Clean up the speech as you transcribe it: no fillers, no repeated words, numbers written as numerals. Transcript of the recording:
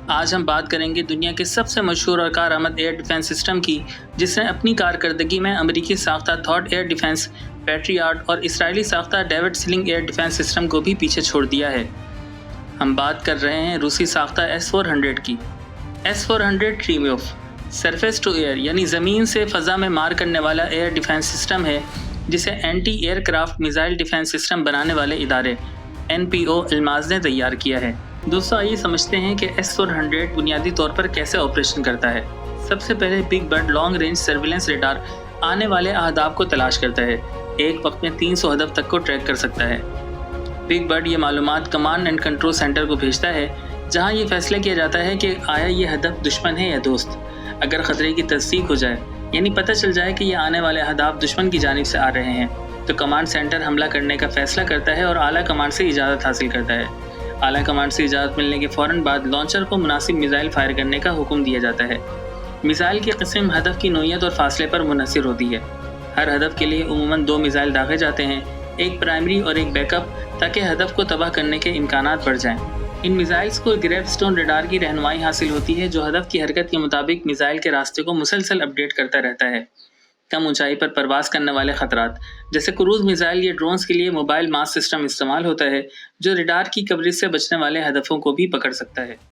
آج ہم بات کریں گے دنیا کے سب سے مشہور اور کارآمد ایئر ڈیفنس سسٹم کی، جس نے اپنی کارکردگی میں امریکی ساختہ تھاڈ ایئر ڈیفنس پیٹریاٹ اور اسرائیلی ساختہ David Sling air defence system کو بھی پیچھے چھوڑ دیا ہے۔ ہم بات کر رہے ہیں روسی ساختہ S-400 کی۔ S-400 ٹریمیوف سرفیس ٹو ایئر یعنی زمین سے فضا میں مار کرنے والا ایئر ڈیفنس سسٹم ہے، جسے anti aircraft missile defence system بنانے والے ادارے NPO الماز نے تیار کیا ہے۔ دوستو، آئیے سمجھتے ہیں کہ S-400 بنیادی طور پر کیسے آپریشن کرتا ہے۔ سب سے پہلے big bird long range surveillance radar آنے والے اہداف کو تلاش کرتا ہے۔ ایک وقت میں 300 ہدف تک کو ٹریک کر سکتا ہے۔ بگ برڈ یہ معلومات کمانڈ اینڈ کنٹرول سینٹر کو بھیجتا ہے، جہاں یہ فیصلہ کیا جاتا ہے کہ آیا یہ ہدف دشمن ہے یا دوست۔ اگر خطرے کی تصدیق ہو جائے، یعنی پتہ چل جائے کہ یہ آنے والے اہداف دشمن کی جانب سے آ رہے ہیں، تو کمانڈ سینٹر حملہ کرنے کا فیصلہ کرتا ہے اور اعلیٰ کمانڈ سے اجازت حاصل کرتا ہے۔ اعلیٰ کمانڈ سے اجازت ملنے کے فوراً بعد لانچر کو مناسب میزائل فائر کرنے کا حکم دیا جاتا ہے۔ میزائل کی قسم ہدف کی نوعیت اور فاصلے پر منحصر ہوتی ہے۔ ہر ہدف کے لیے عموماً 2 میزائل داغے جاتے ہیں، ایک پرائمری اور ایک بیک اپ، تاکہ ہدف کو تباہ کرنے کے امکانات بڑھ جائیں۔ ان میزائلز کو گریو سٹون ریڈار کی رہنمائی حاصل ہوتی ہے، جو ہدف کی حرکت کے مطابق میزائل کے راستے کو مسلسل اپڈیٹ کرتا رہتا ہے۔ کم اونچائی پر پرواز کرنے والے خطرات جیسے کروز میزائل یا ڈرونز کے لیے موبائل ماس سسٹم استعمال ہوتا ہے، جو ریڈار کی کوریج سے بچنے والے ہدفوں کو بھی پکڑ سکتا ہے۔